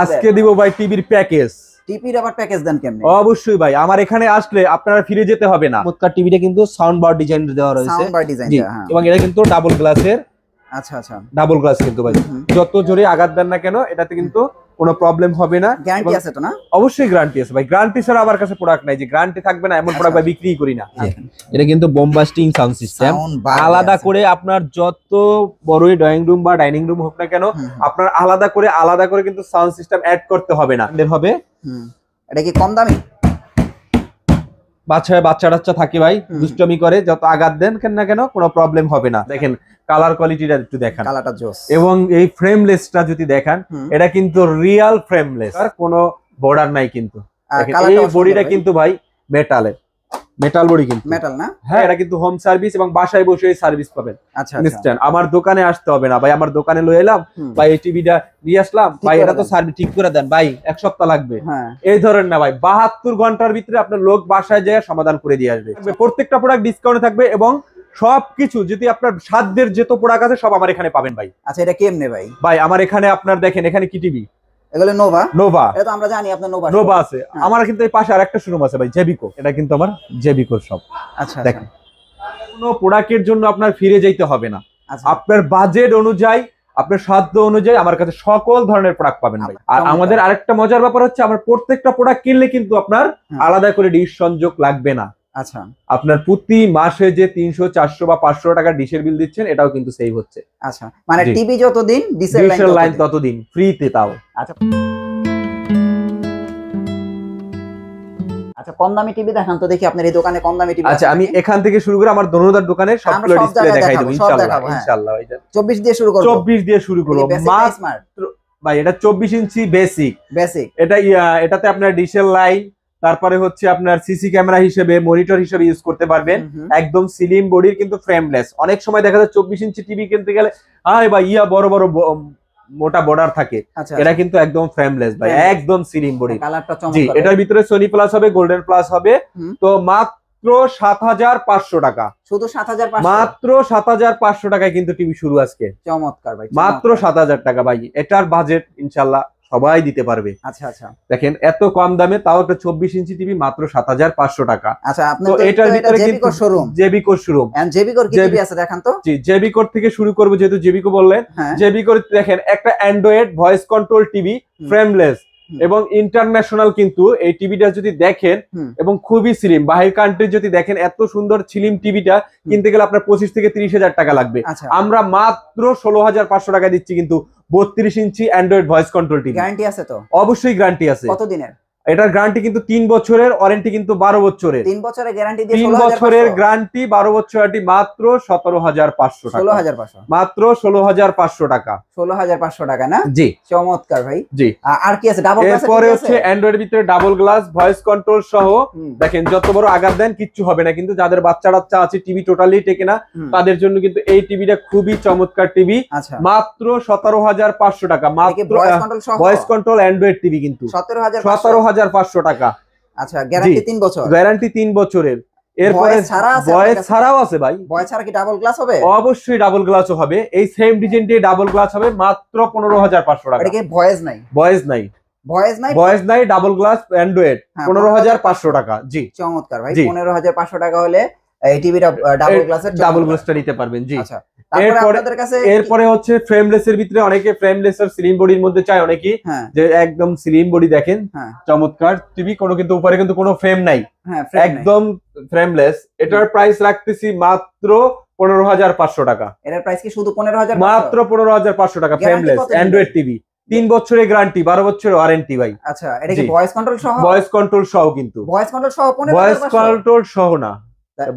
আজকে দিব ভাই টিভির প্যাকেজ। টিভির আবার প্যাকেজ দেন কেমনে? অবশ্যই ভাই, আমার এখানে আসলে আপনারা ফিরে যেতে হবে না। চমৎকার টিভিটা কিন্তু সাউন্ড বার ডিজাইন দেওয়া রয়েছে, সাউন্ড বার ডিজাইনটা, হ্যাঁ। এবং এটা কিন্তু ডাবল গ্লাসের। আচ্ছা আচ্ছা, ডাবল গ্লাস কিন্তু ভাই যত জোরে আঘাত দেন না কেন এটাতে কিন্তু কোনো প্রবলেম হবে না। গ্যারান্টি আছে তো না? অবশ্যই গ্যারান্টি আছে ভাই। গ্যারান্টি ছাড়া আমার কাছে প্রোডাক্ট নাই যে গ্যারান্টি থাকবে না এমন প্রোডাক্ট ভাই বিক্রি করি না। এটা কিন্তু বোমবাস্টিং সাউন্ড সিস্টেম, আলাদা করে আপনার যত বড়ই ড্রয়িং রুম বা ডাইনিং রুম হোক না কেন আপনার আলাদা করে কিন্তু সাউন্ড সিস্টেম অ্যাড করতে হবে না। হবে এটা কি কম দামি? বাচ্চা থাকে ভাই, দুষ্টমি করে, যত আঘাত দেন কেন না কেন কোনো প্রবলেম হবে না। দেখেন কালার কোয়ালিটিটা একটু দেখেন, কালারটা জোস। এবং এই ফ্রেমলেসটা যদি দেখেন এটা কিন্তু রিয়াল ফ্রেমলেস, আর কোনো বর্ডার নাই কিন্তু। এই বডিটা কিন্তু ভাই মেটাল বডি কিন্তু, মেটাল না? হ্যাঁ, এটা কিন্তু হোম সার্ভিস এবং বাসায় বসে সার্ভিস পাবেন। আচ্ছা আচ্ছা, আমার দোকানে আসতে হবে না ভাই। আমার দোকানে লয়ে এলাম ভাই, এই টিভিটা নিয়ে আসলাম ভাই, এটা তো সার্ভিস ঠিক করে দেন ভাই, এক সপ্তাহ লাগবে, এই ধরেন না ভাই। 72 ঘন্টার ভিতরে আপনার লোক বাসায় যায় সমাধান করে দিয়ে আসবে। প্রত্যেকটা প্রোডাক্ট ডিসকাউন্টে থাকবে এবং সবকিছু যদি আপনার সাধ্যের যত প্রোডাক্ট আছে সব আমার এখানে পাবেন ভাই। আচ্ছা, এটা কেমনে ভাই? ভাই আমার এখানে আপনার দেখেন, এখানে কি টিভি? এগুলো নোভা। এটা তো আমরা জানি আপনার নোভা আছে। আমার কিন্তু এই পাশে আরেকটা শোরুম আছে ভাই, জেবিকো। এটা কিন্তু আমার জেবিকোর সব। আচ্ছা, দেখেন কোনো প্রোডাক্টের জন্য আপনার ফিরে যাইতে হবে না। আপনার বাজেট অনুযায়ী, আপনার সাধ্য অনুযায়ী আমার কাছে সকল ধরনের প্রোডাক্ট পাবেন ভাই। আর আমাদের আরেকটা মজার ব্যাপার হচ্ছে, আমার প্রত্যেকটা প্রোডাক্ট কিনলে কিন্তু আপনার আলাদা করে ডিশ সংযোগ লাগবে না। আচ্ছা, আপনার প্রতি মাসে যে 300, 400 বা 500 টাকা ডিশের বিল দিচ্ছেন এটাও কিন্তু সেভ হচ্ছে। আচ্ছা, মানে টিভি যতদিন ডিশের লাইন ততদিন ফ্রিতে তাও। আচ্ছা আচ্ছা, কম দামি টিভি দেখান তো দেখি আপনার এই দোকানে কম দামি টিভি। আচ্ছা, আমি এখান থেকে শুরু করে আমার দোনোদার দোকানে সবগুলো ডিসপ্লে দেখাই দেব ইনশাআল্লাহ। ভাই 24 দিয়ে শুরু করব। 24 দিয়ে শুরু করব মাত্র ভাই। এটা 24 ইঞ্চি বেসিক। এটাতে আপনার ডিশের লাইন, তারপরে হচ্ছে আপনার সিসি ক্যামেরা হিসেবে, মনিটর হিসেবে ইউজ করতে পারবেন। একদম স্লিম বডির কিন্তু ফ্রেমলেস। অনেক সময় দেখা যায় 24 ইঞ্চি টিভি কিনতে গেলে ভাই বড় মোটা বর্ডার থাকে, এটা কিন্তু একদম ফ্রেমলেস ভাই, একদম স্লিম বডি। জি, এটার ভিতরে সোনি প্লাস হবে, গোল্ডেন প্লাস হবে। তো মাত্র 7500 টাকা, শুধু 7500, মাত্র 7500 টাকায় কিন্তু টিভি শুরু আজকে। চমৎকার ভাই, মাত্র 7000 টাকা ভাই। এটার বাজেট ইনশাআল্লাহ সবাই দিতে পারবে। আচ্ছা আচ্ছা, দেখেন এত কম দামে, তাও একটা 24 ইঞ্চি টিভি মাত্র 7500 টাকা। আচ্ছা, আপনার তো এটার ভিতরে কিন্তু জেবিকোর শোরুম। এন্ড জেবিকোর কি টিভি আছে দেখান তো? জি, জেবিকোর থেকে শুরু করব, যেহেতু জেবিকো বললেন। জেবিকোর দেখেন একটা Android voice control TV, frameless এবং ইন্টারন্যাশনাল কিন্তু এই টিভিটা যদি দেখেন, এবং খুবই স্লিম। বাহির কান্ট্রি যদি দেখেন এত সুন্দর স্লিম টিভিটা কিনতে গেলে আপনার 25 থেকে 30,000 টাকা লাগবে। আমরা মাত্র 16,500 টাকা দিচ্ছি কিন্তু 32 inch Android voice control TV. Guarantee আছে তো? অবশ্যই গ্যারান্টি আছে। কতদিনের? এটার গ্যারান্টি কিন্তু 3 বছরের, ওয়ারেন্টি কিন্তু 12 বছরের। 3 বছরের গ্যারান্টি দিয়ে 3 বছরের গ্যারান্টি, 12 বছর ওয়ারেন্টি, মাত্র 17,500 টাকা। 16,500, মাত্র 16,500 টাকা। 16,500 টাকা না? জি, চমৎকার ভাই। জি, আর কি আছে? Double glass. এরপরে হচ্ছে অ্যান্ড্রয়েডের ভিতরে ডাবল গ্লাস ভয়েস কন্ট্রোল সহ। দেখেন যত বড় আঘাত দেন কিচ্ছু হবে না কিন্তু। যাদের বাচ্চা আছে টিভি টোটালি টেকে না, তাদের জন্য কিন্তু এই টিভিটা খুবই চমৎকার টিভি। মাত্র 17,500 টাকা। মাত্র ভয়েস কন্ট্রোল অ্যান্ড্রয়েড টিভি কিন্তু 17,500 টাকা। আচ্ছা, গ্যারান্টি 3 বছর। গ্যারান্টি 3 বছরের। এরপরে ভয়েস ছাড়াও আছে ভাই। ভয়েস ছাড়া কি ডাবল গ্লাস হবে? অবশ্যই ডাবল গ্লাসও হবে। এই সেম ডিজাইন দিয়ে ডাবল গ্লাস হবে মাত্র 15,500 টাকা। এটা কি ভয়েস নাই? ভয়েস নাই, ডাবল গ্লাস অ্যান্ড্রয়েড 15,500 টাকা। জি, চমৎকার ভাই। 15,500 টাকা হলে এই টিভিটা ডাবল গ্লাসটা নিতে পারবেন। জি, আচ্ছা। এরপরে হচ্ছে ফ্রেমলেসের ভিতরে অনেকে ফ্রেমলেস আর স্লিম বডির মধ্যে চায় অনেকেই, যে একদম স্লিম বডি দেখেন চমৎকার টিভি, কিন্তু উপরে কিন্তু কোনো ফ্রেম নাই, একদম ফ্রেমলেস। এটার প্রাইস রাখতেছি মাত্র 15,500 টাকা। এটার প্রাইস কি শুধু 15,000? মাত্র 15,500 টাকা। ফ্রেমলেস অ্যান্ড্রয়েড টিভি, 3 বছরের গ্যারান্টি, 12 বছরের ওয়ারেন্টি ভাই। আচ্ছা, এটা কি ভয়েস কন্ট্রোল সহ? ভয়েস কন্ট্রোল সহ কিন্তু। ভয়েস কন্ট্রোল সহ 15,500? ভয়েস কন্ট্রোল সহ না,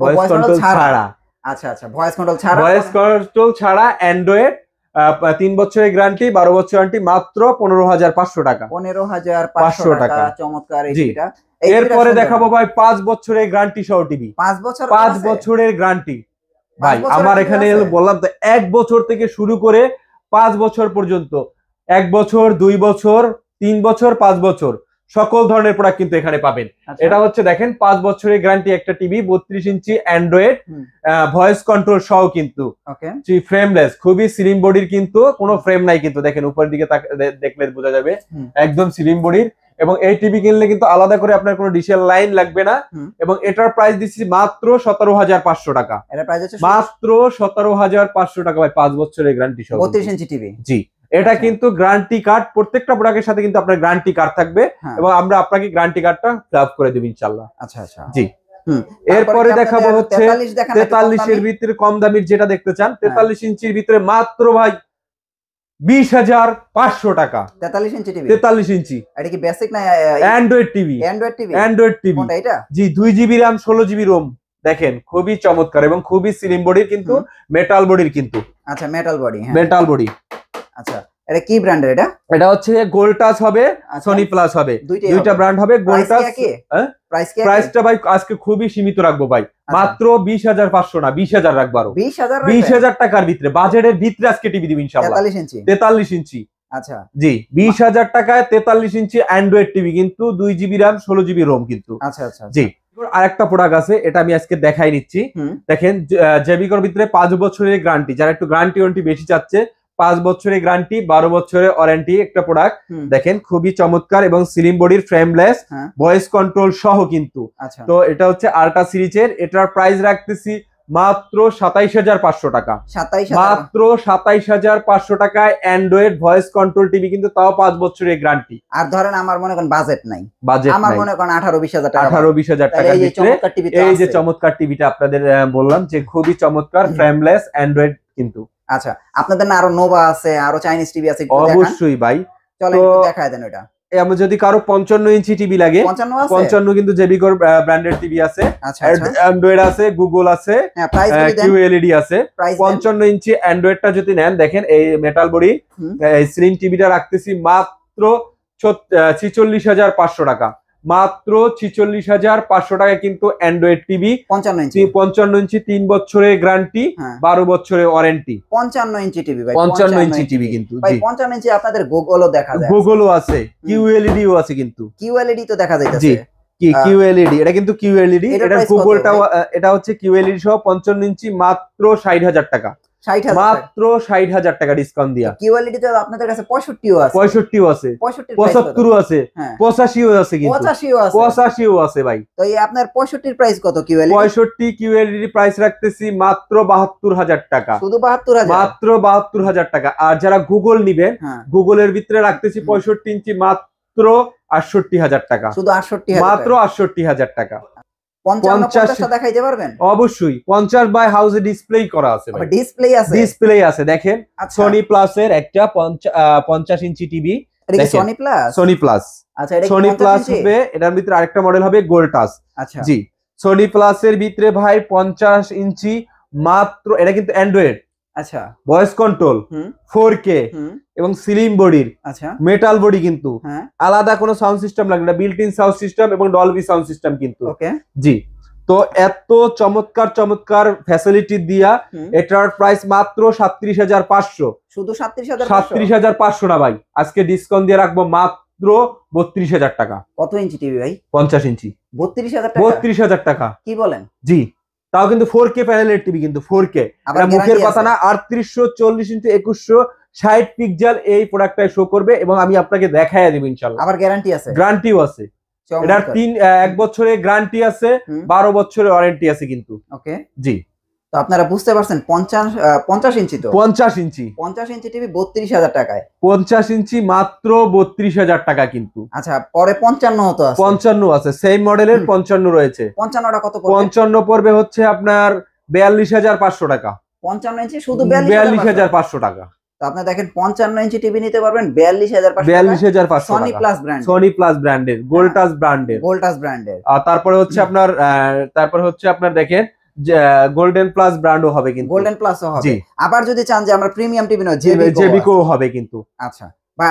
ভয়েস কন্ট্রোল ছাড়া। আচ্ছা আচ্ছা, ভয়েস কন্ট্রোল ছাড়া। ভয়েস কন্ট্রোল ছাড়া অ্যান্ড্রয়েড 3 বছরের গ্যারান্টি, 12 বছর ওয়ারেন্টি, মাত্র 15,500 টাকা। 15,500 টাকা। চমৎকার এই টিভিটা। এরপরে দেখাবো ভাই 5 বছরের গ্যারান্টি সহ টিভি। 5 বছরের গ্যারান্টি ভাই। আমার এখানে বললাম তো 1 বছর থেকে শুরু করে 5 বছর পর্যন্ত, 1 বছর, 2 বছর, 3 বছর, 5 বছর সকল ধরনের প্রোডাক্ট কিন্তু এখানে পাবেন। এটা হচ্ছে দেখেন 5 বছরের গ্যারান্টি একটা TV, 32 inch Android, voice control সহ কিন্তু, ফ্রেমলেস, খুবই স্লিম বডির কিন্তু, কোনো ফ্রেম নাই কিন্তু, দেখেন উপরের দিকে দেখলে বোঝা যাবে একদম স্লিম বডির। এবং এই টিভি কিনলে কিন্তু আলাদা করে আপনার কোনো ডিশের লাইন লাগবে না। এবং এটার প্রাইস দিচ্ছি মাত্র 17,500 টাকা, মাত্র 17,500 টাকা ভাই, 5 বছরের গ্যারান্টি সহ 32 ইঞ্চি টিভি। জি, এটা কিন্তু গ্যারান্টি কার্ড, প্রত্যেকটা প্রোডাক্টের সাথে কিন্তু আপনার গ্যারান্টি কার্ড থাকবে এবং আমরা আপনাকে গ্যারান্টি কার্ডটা ফ্ল্যাপ করে দেব ইনশাআল্লাহ। আচ্ছা আচ্ছা, জি। এরপরে দেখাবো হচ্ছে 43 এর ভিতরে কম দামির যেটা দেখতে চান, 43 ইঞ্চির ভিতরে মাত্র ভাই 20,500 টাকা। 43 ইঞ্চি টিভি, 43 ইঞ্চি। এটা কি বেসিক না অ্যান্ড্রয়েড টিভি? Android TV. কোনটা এটা? জি, 2 জিবি RAM 16 জিবি রোম, দেখেন খুবই চমৎকার এবং খুবই স্লিম বডির কিন্তু, মেটাল বডির কিন্তু। আচ্ছা, মেটাল বডি, হ্যাঁ মেটাল বডি। আচ্ছা, এটা কি ব্র্যান্ডের? এটা এটা হচ্ছে গোল্ড টাচ হবে, সোনি প্লাস হবে, দুইটা ব্র্যান্ড হবে। গোল্ড টাচ প্রাইসটা ভাই আজকে খুবই সীমিত রাখবো ভাই, মাত্র 20,500 না, 20,000 রাখবো, আরো 20,000 টাকার ভিতরে, বাজেটের ভিতরে আজকে টিভি দিব ইনশাআল্লাহ। 43 ইঞ্চি। আচ্ছা, জি, 20,000 টাকায় 43 ইঞ্চি অ্যান্ড্রয়েড টিভি কিন্তু, 2 জিবি RAM 16 জিবি রোম কিন্তু। আচ্ছা আচ্ছা, জি। আরেকটা প্রোডাক্ট আছে, এটা আমি আজকে দেখাই নিচ্ছি। দেখেন জেবিকোর ভিতরে 5 বছরের গ্যারান্টি, যারা একটু গ্যারান্টি ওয়ারেন্টি বেশি চাচ্ছে, 5 বছরের গ্যারান্টি, 12 বছরের ওয়ারেন্টি একটা প্রোডাক্ট। দেখেন খুবই চমৎকার এবং স্লিম বডির, ফ্রেমলেস, ভয়েস কন্ট্রোল সহ কিন্তু। তো এটা হচ্ছে আল্ট্রা সিরিজের, এটার প্রাইস রাখতেছি মাত্র 27,500 টাকা, মাত্র 27,500 টাকায় অ্যান্ড্রয়েড ভয়েস কন্ট্রোল টিভি কিন্তু, তাও 5 বছরের গ্যারান্টি। আর ধরেন আমার মনে করেন বাজেট নাই, বাজেট আমার মনে করেন 18-20,000 টাকা, 18-20,000 টাকার ভিতরে এই যে চমৎকার টিভিটা আপনাদের বললাম যে খুবই চমৎকার, ফ্রেমলেস অ্যান্ড্রয়েড কিন্তু। আচ্ছা, আপনাদের না আরো নোভা আছে, আরো চাইনিজ টিভি আছে? অবশ্যই ভাই, চলো দেখায় দেন ওটা। এমন যদি কারো 55 ইঞ্চি টিভি লাগে, 55 কিন্তু জেবিকোর ব্র্যান্ডের টিভি আছে, অ্যান্ড্রয়েড আছে, গুগল আছে, QLED আছে। 55 ইঞ্চি অ্যান্ড্রয়েডটা যদি নেন, দেখেন এই মেটাল বডি স্লিম টিভিটা রাখতেছি মাত্র 46,500 টাকা, মাত্র 46,500 টাকা কিন্তু অ্যান্ড্রয়েড টিভি, 55 ইঞ্চি, 3 বছরের গ্যারান্টি, 12 বছরের ওয়ারেন্টি। 55 ইঞ্চি টিভি ভাই, 55 ইঞ্চি টিভি কিন্তু। ভাই 55 ইঞ্চি আপনাদের গুগলও দেখা যায়, গুগলও আছে, QLEDও আছে কিন্তু। QLED তো দেখা যাইতেছে। জি, কি QLED, এটা কিন্তু QLED, এটা গুগলটা, এটা হচ্ছে QLED সহ 55 ইঞ্চি, মাত্র 60,000 টাকা, মাত্র 60,000 টাকা ডিসকাউন্ট দিয়া। QLED তো আপনাদের কাছে 65ও আছে, 65ও আছে, 75ও আছে, 85ও আছে কিন্তু, 85ও আছে ভাই। তো এই আপনার 65 প্রাইস কত? QLED 65 QLED প্রাইস রাখতেছি মাত্র 72,000 টাকা, শুধু 72,000, মাত্র 72,000 টাকা। আর যারা গুগল নিবেন, গুগলের ভিতরে রাখতেছি 65 ইঞ্চি, মাত্র 68,000 টাকা, শুধু 68,000, মাত্র 68,000 টাকা। 50 দেখাইতে পারবেন? অবশ্যই। 50 বাই হাউসে ডিসপ্লে করা আছে ভাই, ডিসপ্লে আছে, ডিসপ্লে আছে। দেখেন সোনি প্লাস এর একটা 50 ইঞ্চি টিভি, এটা কি সোনি প্লাস? Sony plus. আচ্ছা, এটা সোনি প্লাস হবে, এটার ভিতরে আরেকটা মডেল হবে গোল্ড টাচ। আচ্ছা, জি, সোনি প্লাস এর ভিতরে ভাই 50 ইঞ্চি, মাত্র, এটা কিন্তু অ্যান্ড্রয়েড, আচ্ছা, ভয়েস কন্ট্রোল, 4K এবং স্লিম বডির, আচ্ছা, মেটাল বডি কিন্তু, আলাদা কোনো সাউন্ড সিস্টেম লাগবে না, বিল্ট ইন সাউন্ড সিস্টেম এবং ডলবি সাউন্ড সিস্টেম কিন্তু। ওকে, জি। তো এত চমৎকার চমৎকার ফ্যাসিলিটি দিয়া এটার প্রাইস মাত্র 37,500, শুধু 37,500 না ভাই, আজকে ডিসকাউন্ট দিয়ে রাখবো মাত্র 32,000 টাকা। কত ইঞ্চি টিভি ভাই? 50 ইঞ্চি, 32,000 টাকা? 32,000 টাকা, কি বলেন? জি, তাও কিন্তু 4K প্যানেলের টিভি কিন্তু, 4K, এটা মুখের কথা না। 3840 ইনটু 2160 পিক্সেল এই প্রোডাক্টটা শো করবে এবং আমি আপনাকে দেখাইয়া দেব ইনশাআল্লাহ। আবার গ্যারান্টি আছে? গ্যারান্টিও আছে, এটার 1 বছরের গ্যারান্টি আছে, 12 বছরের ওয়ারেন্টি আছে কিন্তু। ওকে, জি। তো আপনারা বুঝতে পারছেন 50 ইঞ্চি, তো 50 ইঞ্চি, 50 ইঞ্চি টিভি 32,000 টাকায়, 50 ইঞ্চি মাত্র 32,000 টাকা কিন্তু। আচ্ছা, পরে 55 তো আছে? 55 আছে, সেম মডেলের 55 রয়েছে। 55টা কত পড়বে? 55 পড়বে হচ্ছে আপনার 42,500 টাকা, 55 ইঞ্চি শুধু 42,500 টাকা। তো আপনি দেখেন 55 ইঞ্চি টিভি নিতে পারবেন 42,500 Sony plus brand, Sony plus ব্র্যান্ডের, গোল্ড টাচ ব্র্যান্ডের, আর তারপরে হচ্ছে আপনার দেখেন গোল্ডেন প্লাস ব্র্যান্ডও হবে কিন্তু, গোল্ডেন প্লাসও হবে। আবার যদি চান যে আমরা প্রিমিয়াম টিভি নয়, জেবিকো হবে কিন্তু। আচ্ছা,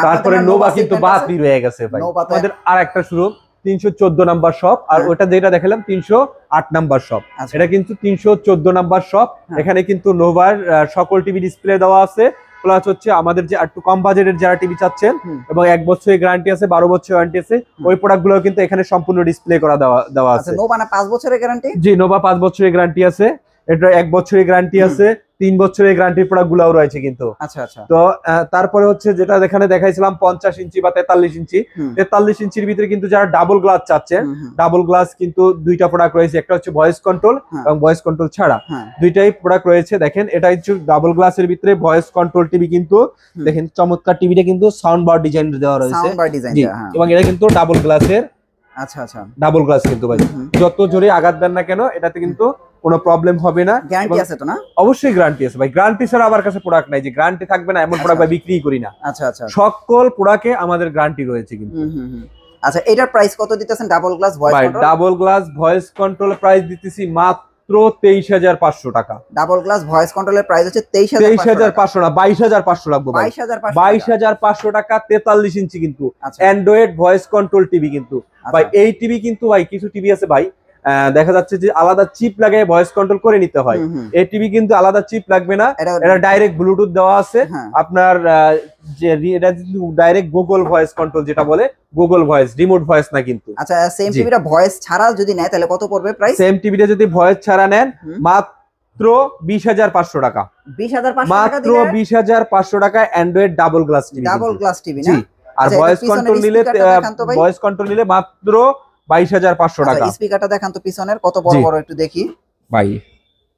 তারপরে নোভা কিন্তু বাতি রয়ে গেছে ভাই, আমাদের আরেকটা শোরুম 314 নাম্বার শপ, আর ওটা যেটা দেখালাম 308 নাম্বার শপ, এটা কিন্তু 314 নাম্বার শপ। এখানে কিন্তু নোভার সকল টিভি ডিসপ্লে দেওয়া আছে, প্লাস হচ্ছে আমাদের যে একটু কম বাজেটের যারা টিভি চাচ্ছেন এবং 1 বছরের গ্যারান্টি আছে, 12 বছরের ওয়ারেন্টি আছে, ওই প্রোডাক্টগুলো কিন্তু এখানে সম্পূর্ণ ডিসপ্লে করা দেওয়া আছে। নোভা না 5 বছরের গ্যারান্টি? জি, নোভা 5 বছরের গ্যারান্টি আছে, এটা 1 বছরের গ্যারান্টি আছে, 3 বছরের গ্যারান্টি প্রোডাক্টগুলোও রয়েছে কিন্তু। আচ্ছা আচ্ছা। তো তারপরে হচ্ছে যেটা এখানে দেখাইছিলাম 50 ইঞ্চি বা 43 ইঞ্চি, 43 ইঞ্চির ভিতরে কিন্তু যারা ডাবল গ্লাস চাচ্ছেন, ডাবল গ্লাস কিন্তু দুইটা প্রোডাক্ট রয়েছে, একটা হচ্ছে ভয়েস কন্ট্রোল এবং ভয়েস কন্ট্রোল ছাড়া, দুইটাই প্রোডাক্ট রয়েছে। দেখেন এটা হচ্ছে ডাবল গ্লাসের ভিতরে ভয়েস কন্ট্রোল টিভি কিন্তু দেখেন চমৎকার টিভিটা কিন্তু সাউন্ড বার ডিজাইন দেওয়া রয়েছে এবং এটা কিন্তু ডাবল গ্লাসের। আচ্ছা আচ্ছা, ডাবল গ্লাস কিন্তু ভাই যত জোরে আঘাত দেন না কেন এটাতে কিন্তু কোনো প্রবলেম হবে না। গ্যারান্টি আছে তো না? অবশ্যই গ্যারান্টি আছে ভাই, গ্যারান্টি ছাড়া আমার কাছে প্রোডাক্ট নাই যে গ্যারান্টি থাকবে না এমন প্রোডাক্ট ভাই বিক্রি করি না। আচ্ছা আচ্ছা, সকল প্রোডাক্টে আমাদের গ্যারান্টি রয়েছে কিন্তু। আচ্ছা, এটার প্রাইস কত দিতেছেন double glass voice control? Double glass voice control price দিতেছি মাত্র 23,500 টাকা। ডাবল গ্লাস ভয়েস কন্ট্রোলের প্রাইস হচ্ছে 23,500 না 22,500 লাগবে ভাই। 22,500 টাকা 43 ইঞ্চি কিন্তু অ্যান্ড্রয়েড ভয়েস কন্ট্রোল টিভি কিন্তু ভাই। এই টিভি কিন্তু ভাই কিছু টিভি আছে ভাই দেখা যাচ্ছে যে আলাদা চিপ লাগায় ভয়েস কন্ট্রোল করে নিতে হয়, এই টিভি কিন্তু আলাদা চিপ লাগবে না, এটা ডাইরেক্ট ব্লুটুথ দেওয়া আছে আপনার, যে এটা ডাইরেক্ট গুগল ভয়েস কন্ট্রোল যেটা বলে গুগল ভয়েস, রিমোট ভয়েস না কিন্তু। আচ্ছা, সেম টিভিটা ভয়েস ছাড়া যদি নেয় তাহলে কত পড়বে প্রাইস? সেম টিভিটা যদি ভয়েস ছাড়া নেন মাত্র 20,500 টাকা। 20,500 মাত্র 20,500 টাকা Android double glass TV, double glass TV না? আর ভয়েস কন্ট্রোল নিলে মাত্র 22,500 টাকা। স্পিকারটা দেখান তো পিছনের কত বড় বড় একটু দেখি ভাই।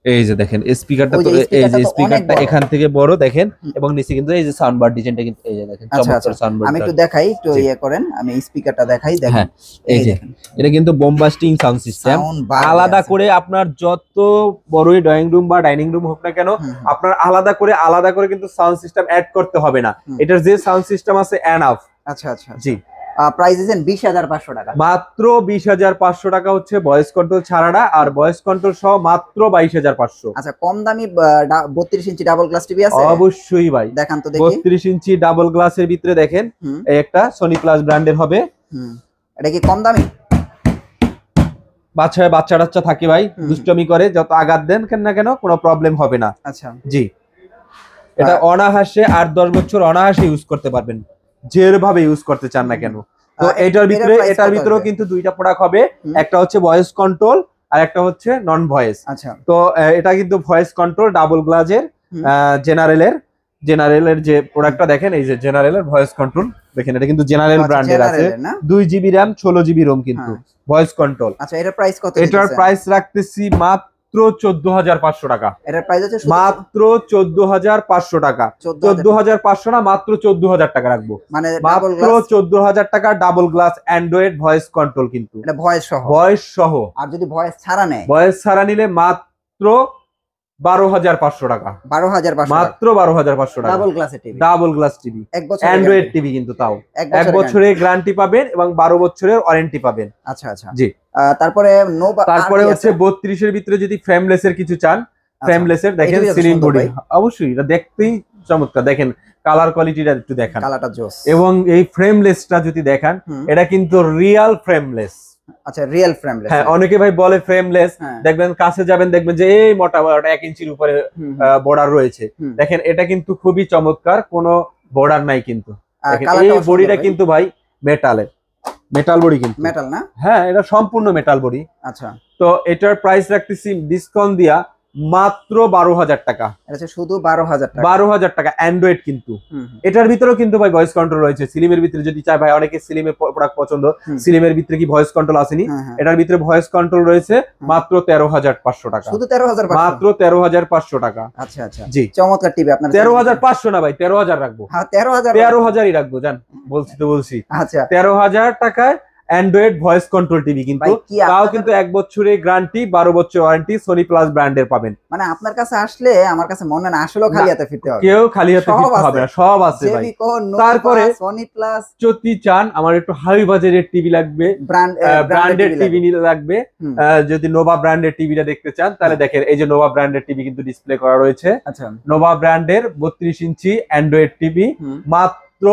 এই যে দেখেন স্পিকারটা, তো এই যে স্পিকারটা এখান থেকে বড় দেখেন এবং নিচে কিন্তু এই যে সাউন্ড বার ডিজাইনটা কিন্তু এই যে দেখেন চমৎকার সাউন্ড বার। আমি একটু দেখাই, একটু ইয়ে করেন, আমি স্পিকারটা দেখাই। দেখেন এই যে এটা কিন্তু বোম্বাস্টিং সাউন্ড সিস্টেম, আলাদা করে আপনার যত বড়ই ড্রয়িং রুম বা ডাইনিং রুম হোক না কেন আপনার আলাদা করে কিন্তু সাউন্ড সিস্টেম অ্যাড করতে হবে না, এটার যে সাউন্ড সিস্টেম আছে এনাফ। আচ্ছা আচ্ছা, জি। প্রাইস দিবেন 20,500 টাকা। মাত্র 20,500 টাকা হচ্ছে ভয়েস কন্ট্রোল ছাড়াটা, আর ভয়েস কন্ট্রোল সহ মাত্র 22,500। আচ্ছা, কম দামি 32 ইঞ্চি ডাবল গ্লাস টিভি আছে? অবশ্যই ভাই, দেখান তো দেখি। 32 ইঞ্চি ডাবল গ্লাসের ভিতরে দেখেন এই একটা সনি প্লাস ব্র্যান্ডের হবে। এটা কি কম দামি? বাচ্চা থাকে ভাই, দুষ্টমি করে, যত আঘাত দেন কেন না কেন কোনো প্রবলেম হবে না। আচ্ছা, জি। এটা অনাহাসে 8-10 বছর অনাহাসে ইউজ করতে পারবেন, যেভাবে ইউজ করতে চান না কেন। তো এটার ভিতরেও কিন্তু দুইটা প্রোডাক্ট হবে, একটা হচ্ছে ভয়েস কন্ট্রোল আর একটা হচ্ছে নন ভয়েস। আচ্ছা, তো এটা কিন্তু ভয়েস কন্ট্রোল ডাবল গ্লাসের জেনারেলের যে প্রোডাক্টটা দেখেন, এই যে জেনারেলের ভয়েস কন্ট্রোল দেখেন, এটা কিন্তু জেনারেল ব্র্যান্ডের আছে, 2 জিবি র্যাম 16 জিবি রোম কিন্তু ভয়েস কন্ট্রোল। আচ্ছা, এটার প্রাইস কত? এটার প্রাইস রাখতেছি মাত্র 14,500 টাকা। এটার প্রাইস হচ্ছে মাত্র 14,500 টাকা। 14,500 না, মাত্র 14,000 টাকা রাখবো, মানে মাত্র 14,000 টাকা। Double glass Android voice control কিন্তু, এটা ভয়েস সহ। আর যদি ভয়েস ছাড়া নেয়? ভয়েস ছাড়া নিলে মাত্র 12,500 টাকা। 12,500 মাত্র 12,500 টাকা। Double glass TV Android TV কিন্তু, তাও 1 বছরের গ্যারান্টি পাবেন এবং 12 বছরের ওয়ারেন্টি পাবেন। আচ্ছা আচ্ছা, জি। তারপরে হচ্ছে 32 এর ভিতরে যদি ফ্রেমলেস এর কিছু চান, ফ্রেমলেস এর দেখেন সিলিং বডি, অবশ্যই এটা দেখতেই চমৎকার। দেখেন কালার কোয়ালিটিটা একটু দেখান, কালারটা জোস। এবং এই ফ্রেমলেসটা যদি দেখান, এটা কিন্তু রিয়েল ফ্রেমলেস। আচ্ছা, রিয়েল ফ্রেমলেস। হ্যাঁ, অনেকে ভাই বলে ফ্রেমলেস, দেখবেন কাছে যাবেন দেখবেন যে এই মোটা 1 ইঞ্চির উপরে বর্ডার রয়েছে। দেখেন এটা কিন্তু খুবই চমৎকার, কোনো বর্ডার নাই কিন্তু। এই বডিটা কিন্তু ভাই মেটাল বডি কিন্তু, মেটাল না? হ্যাঁ, এটা সম্পূর্ণ মেটাল বডি। আচ্ছা, তো এটার প্রাইস রাখতেছি ডিসকাউন্ট দিয়া মাত্র 12,000 টাকা। আচ্ছা, শুধু 12,000 টাকা। 12,000 টাকা অ্যান্ড্রয়েড কিন্তু। এটার ভিতরেও কিন্তু ভাই ভয়েস কন্ট্রোল রয়েছে, সিলিমের ভিতরে যদি চাই ভাই, অনেকে সিলিমের প্রোডাক্ট পছন্দ, সিলিমের ভিতরে কি ভয়েস কন্ট্রোল আসেনি, এটার ভিতরে ভয়েস কন্ট্রোল রয়েছে মাত্র 13,500 টাকা। শুধু 13,500? মাত্র 13,500 টাকা। আচ্ছা আচ্ছা, জি। চমৎকার টিভি আপনার। 13,500 না ভাই, 13,000 রাখবো। হ্যাঁ, 13,000ই রাখবো, জান বলছি। আচ্ছা, 13,000 টাকায় অ্যান্ড্রয়েড ভয়েস কন্ট্রোল টিভি কিন্তু, তাও কিন্তু 1 বছরের গ্যারান্টি, 12 বছর ওয়ারেন্টি, সনি প্লাস ব্র্যান্ডের পাবেন। মানে আপনার কাছে আসলে আমার কাছে মনে না আসলে খালি হাতে ফিরতে হবে, কেউ খালি হাতে ফিরতে হবে না, সব আছে ভাই। তারপরে সনি প্লাস যদি চান আমার একটু হাই বাজেটের টিভি লাগবে, ব্র্যান্ডেড টিভি নিতে লাগবে, যদি নোভা ব্র্যান্ডের টিভিটা দেখতে চান তাহলে দেখেন এই যে নোভা ব্র্যান্ডের টিভি কিন্তু ডিসপ্লে করা রয়েছে। আচ্ছা, নোভা ব্র্যান্ডের 32 ইঞ্চি অ্যান্ড্রয়েড টিভি মাত্র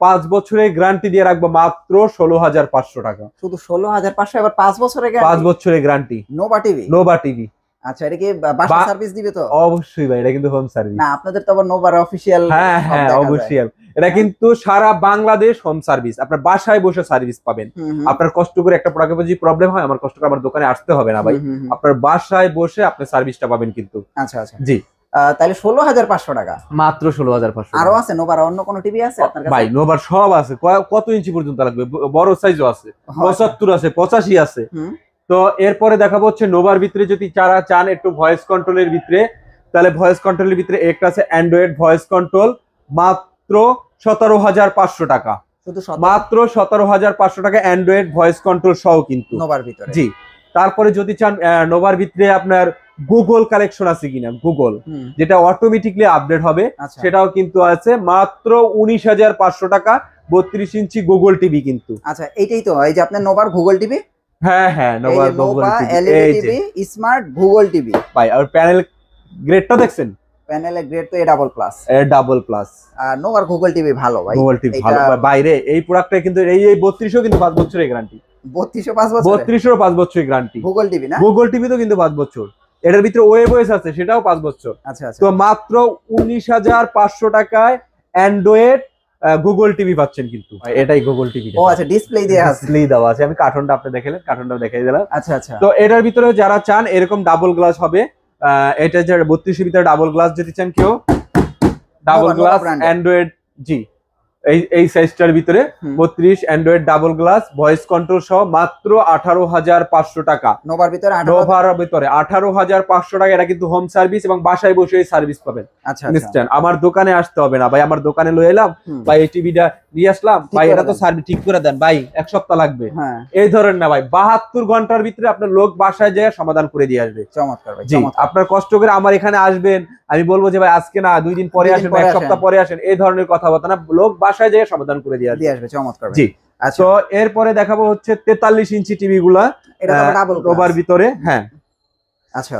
5 বছরের গ্যারান্টি দিয়ে রাখবো মাত্র 16,500 টাকা। শুধু 16,500, আবার 5 বছরের গ্যারান্টি? 5 বছরের guarantee. Nova TV. Nova TV আচ্ছা, এটা কি বাসা সার্ভিস দিবে তো? অবশ্যই ভাই, এটা কিন্তু হোম সার্ভিস। না, আপনাদের তো আবার নোভার অফিশিয়াল। হ্যাঁ হ্যাঁ অবশ্যই, এটা কিন্তু সারা বাংলাদেশ হোম সার্ভিস, আপনার বাসায় বসে সার্ভিস পাবেন। আপনার কষ্ট করে একটা প্রোডাক্টে যদি প্রবলেম হয়, আমার কষ্ট করে আমার দোকানে আসতে হবে না ভাই, আপনার বাসায় বসে আপনি সার্ভিসটা পাবেন কিন্তু। আচ্ছা আচ্ছা জি, তাহলে 16,500 টাকা, মাত্র 16,500। আরো আছে নোভার অন্য কোন টিভি আছে আপনার কাছে? ভাই নোভার সব আছে, কত ইঞ্চি পর্যন্ত লাগবে, বড় সাইজও আছে, 75 আছে, 85 আছে। তো এরপরে দেখাবো হচ্ছে নোভার ভিতরে যদি যারা চান একটু ভয়েস কন্ট্রোলের ভিতরে, তাহলে ভয়েস কন্ট্রোলের ভিতরে একটা আছে অ্যান্ড্রয়েড ভয়েস কন্ট্রোল, মাত্র 17,500 টাকা, মাত্র 17,500 টাকা অ্যান্ড্রয়েড ভয়েস কন্ট্রোল সহ কিন্তু নোভার ভিতরে। জি, তারপরে যদি চান নোভার ভিতরে আপনার গুগল কালেকশন আছে কিনা, গুগল যেটা অটোমেটিকলি আপডেট হবে, সেটাও কিন্তু আছে, মাত্র 19,500 টাকা, 32 ইঞ্চি গুগল টিভি কিন্তু। আচ্ছা, এইটাই তো এই যে আপনার নোভার গুগল টিভি। হ্যাঁ হ্যাঁ, নোভার Google TV, smart Google TV ভাই। আর প্যানেল গ্রেডটা দেখছেন? প্যানেলের গ্রেড তো A++, A++। আর নোভার গুগল টিভি ভালো ভাই, গুগল টিভি ভালো। বাইরে এই প্রোডাক্টটা কিন্তু এই 32ও কিন্তু 5 বছরের গ্যারান্টি, 32ও 5 বছর, 32ও 5 বছরের গ্যারান্টি। গুগল টিভি না, গুগল টিভি তো কিন্তু 5 বছর, এটার ভিতরে ওয়েবওয়েস আছে, সেটাও 5 বছর। আচ্ছা আচ্ছা। তো মাত্র 19,500 টাকায় অ্যান্ড্রয়েড গুগল টিভি পাচ্ছেন কিন্তু। এটাই গুগল টিভি। ও আচ্ছা, ডিসপ্লে দেওয়া আছে, ডিসপ্লে দেওয়া আছে, আমি কার্টুনটা আপনি দেখালেন, কার্টুনটাও দেখাই দিলাম। আচ্ছা আচ্ছা। তো এটার ভিতরে যারা চান এরকম ডাবল গ্লাস হবে, এটা যে 32 এর ভিতরে ডাবল গ্লাস যদি চান কেউ, ডাবল গ্লাস অ্যান্ড্রয়েড, জি এই সাইজটার ভিতরে 32 Android double glass voice control সহ, মাত্র 18,500 টাকা নোভার ভিতরে। 18,500 টাকা। এটা কিন্তু হোম সার্ভিস এবং বাসায় বসে সার্ভিস পাবেন। আচ্ছা নিশ্চয়, আমার দোকানে আসতে হবে না ভাই, আমার দোকানে লয়ে এলাম ভাই, এই টিভিটা নিয়ে আসলাম ভাই, এটা তো সার্ভিস ঠিক করে দেন ভাই, 1 সপ্তাহ লাগবে, এই ধরনের না ভাই, 72 ঘন্টার ভিতরে আপনার লোক বাসায় যায় সমাধান করে দিয়ে আসবে। চমৎকার ভাই, জি, আপনার কষ্ট করে আমার এখানে আসবেন, আমি বলবো যে ভাই আজকে না 2 দিন পরে আসেন, 1 সপ্তাহ পরে আসেন, এই ধরনের কথাবার্তা না, লোক বাসায় যায় সমাধান করে দিয়ে আসবে। চমৎকার। জি, তো এরপরে দেখাবো হচ্ছে 43 ইঞ্চি টিভি গুলা, এটা তো ডাবল নোভার ভিতরে। হ্যাঁ আচ্ছা,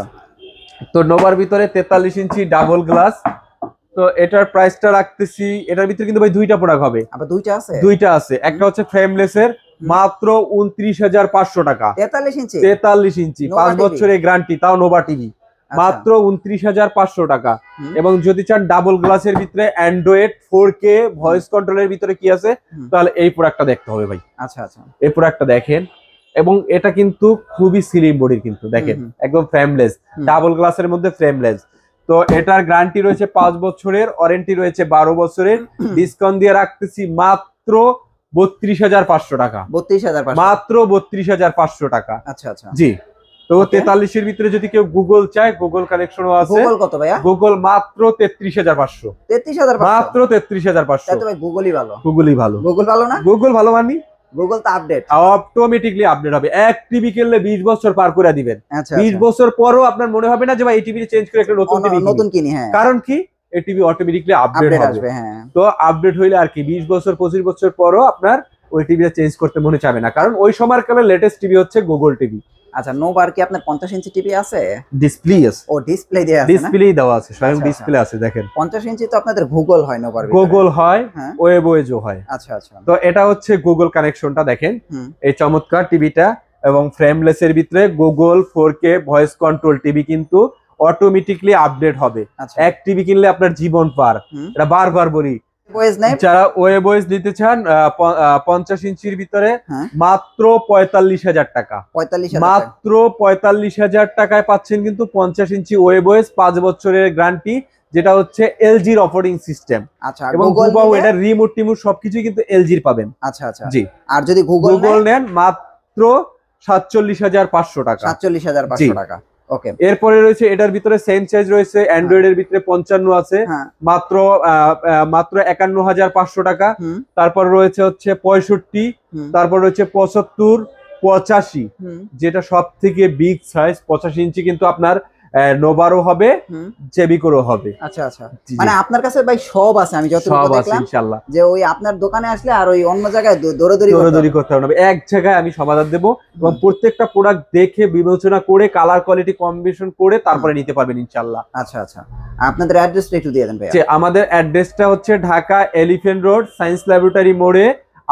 তো নোভার ভিতরে 43 ইঞ্চি ডাবল গ্লাস, তো এটার প্রাইসটা রাখতেছি, এটার ভিতরে কিন্তু ভাই দুইটা প্রোডাক্ট হবে। আবার দুইটা আছে, একটা হচ্ছে ফ্রেমলেস এর, মাত্র 29,500 টাকা, 43 ইঞ্চি 5 বছরের গ্যারান্টি, তাও নোভা টিভি, মাত্র 29,500 টাকা। এবং যদি চান ডাবল গ্লাসের ভিতরে অ্যান্ড্রয়েড 4K ভয়েস কন্ট্রোলের ভিতরে কি আছে, তাহলে এই প্রোডাক্টটা দেখতে হবে ভাই। আচ্ছা আচ্ছা, এই প্রোডাক্টটা দেখেন, এবং এটা কিন্তু খুবই স্লিম বডির কিন্তু, দেখেন একদম ফ্রেমলেস, ডাবল গ্লাসের মধ্যে ফ্রেমলেস। তো এটার গ্যারান্টি রয়েছে 5 বছরের, ওয়ারেন্টি রয়েছে 12 বছরের, ডিসকাউন্ট দিয়ে রাখতেছি মাত্র 32,500 টাকা, মাত্র 32,500 টাকা। আচ্ছা আচ্ছা, জি। তো 43 এর ভিতরে যদি কেউ গুগল চায়, গুগল কানেকশনও আছে। গুগল কত ভাইয়া? গুগল মাত্র 33,500, 33,500, মাত্র 33,500। তাই তো ভাই, গুগলই ভালো। গুগলই ভালো। গুগল ভালো না? গুগল ভালো মানে গুগল তো আপডেট, অটোমেটিকলি আপডেট হবে। এক টিভি কিনলে 20 বছর পার করে দিবেন, 20 বছর পরও আপনার মনে হবে না যে ভাই এই টিভি চেঞ্জ করে একটা নতুন কিনি। হ্যাঁ, কারণ কি, এই টিভি অটোমেটিকলি আপডেট হবে। হ্যাঁ, তো আপডেট হইলে আর কি 20 বছর 25 বছর পরও আপনার ওই টিভিটা চেঞ্জ করতে মনে চাবে না, কারণ ওই সময়কালের লেটেস্ট টিভি হচ্ছে গুগল টিভি। আচ্ছা, নোভার কি আপনার 50 ইঞ্চি টিভি আছে? ডিসপ্লে আছে। ও, ডিসপ্লে দেয়া আছে, ডিসপ্লেই দেওয়া আছে, স্বয়ং ডিসপ্লে আছে, দেখেন। 50 ইঞ্চি তো আপনাদের গুগল হয়, নোভার গুগল হয়, ওয়েবওয়েজও হয়। আচ্ছা আচ্ছা, তো এটা হচ্ছে গুগল কানেকশনটা, দেখেন এই চমৎকার টিভিটা, এবং ফ্রেমলেস এর ভিতরে Google 4K voice control TV কিন্তু অটোমেটিকলি আপডেট হবে। এক টিভি কিনলে আপনার জীবন পার, এটা বারবার বলি। যারা ওয়েবওয়েজ নিতে চান 50 ইঞ্চির ভিতরে, মাত্র 45,000 টাকা, মাত্র 45,000 টাকায় পাচ্ছেন কিন্তু 50 ইঞ্চি ওয়েবওয়েজ, 5 বছরের গ্যারান্টি, যেটা হচ্ছে এলজির অপারেটিং সিস্টেম। আচ্ছা, এবং এটা রিমোট টিমোট সবকিছু কিন্তু এলজির পাবেন। আচ্ছা আচ্ছা, জি। আর যদি গুগল নেন মাত্র 47,500 টাকা, 47,500 টাকা। ওকে, এরপরে রয়েছে এটার ভিতরে সেম সাইজ রয়েছে, অ্যান্ড্রয়েড এর ভিতরে 55 আছে, মাত্র 51,500 টাকা। তারপর রয়েছে হচ্ছে 65, তারপর রয়েছে 75, 85, যেটা সব থেকে বিগ সাইজ 85 ইঞ্চি কিন্তু আপনার নোভারও হবে, জেবিকোরও হবে। আচ্ছা আচ্ছা, মানে আপনার কাছে ভাই সব আছে, আমি যতটুকু দেখলাম ইনশাআল্লাহ, যে ওই আপনার দোকানে আসলে আর ওই অন্য জায়গায় দৌড়াদৌড়ি করতে হবে না, এক জায়গায় আমি সমাধান দেব, এবং প্রত্যেকটা প্রোডাক্ট দেখে বিবেচনা করে কালার কোয়ালিটি কম্বিনেশন করে তারপরে নিতে পারবেন ইনশাআল্লাহ। আচ্ছা আচ্ছা, আপনাদের অ্যাড্রেসটা একটু দিয়ে দেন ভাই। আমাদের অ্যাড্রেসটা হচ্ছে Dhaka elephant road, science laboratory মোড়ে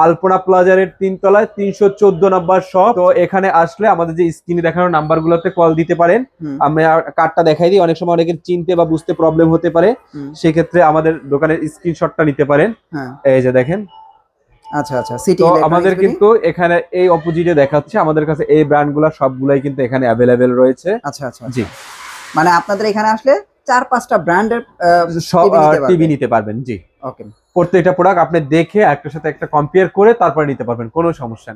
আলপনা প্লাজারের 3 তলায় 314 নম্বর শপ। তো এখানে আসলে আমাদের যে স্ক্রিনে দেখানো নাম্বারগুলোতে কল দিতে পারেন। আমি কার্ডটা দেখাই দিই, অনেক সময় অনেকের চিনতে বা বুঝতে প্রবলেম হতে পারে, সেক্ষেত্রে আমাদের দোকানের স্ক্রিনশটটা নিতে পারেন। এই যে দেখেন, আচ্ছা আচ্ছা, সিটি তো আমাদের কিন্তু এখানে এই অপোজিটে দেখাচ্ছে, আমাদের কাছে এই ব্র্যান্ডগুলো সবগুলাই কিন্তু এখানে অ্যাভেলেবেল রয়েছে। আচ্ছা আচ্ছা জি, মানে আপনাদের এখানে আসলে 4-5টা ব্র্যান্ডের সব টিভি নিতে পারবেন। জি, ওকে। প্রত্যেকটা প্রোডাক্ট আপনি দেখে একটার সাথে একটা কম্পেয়ার করে তারপর নিতে পারবেন, কোনো সমস্যা নেই।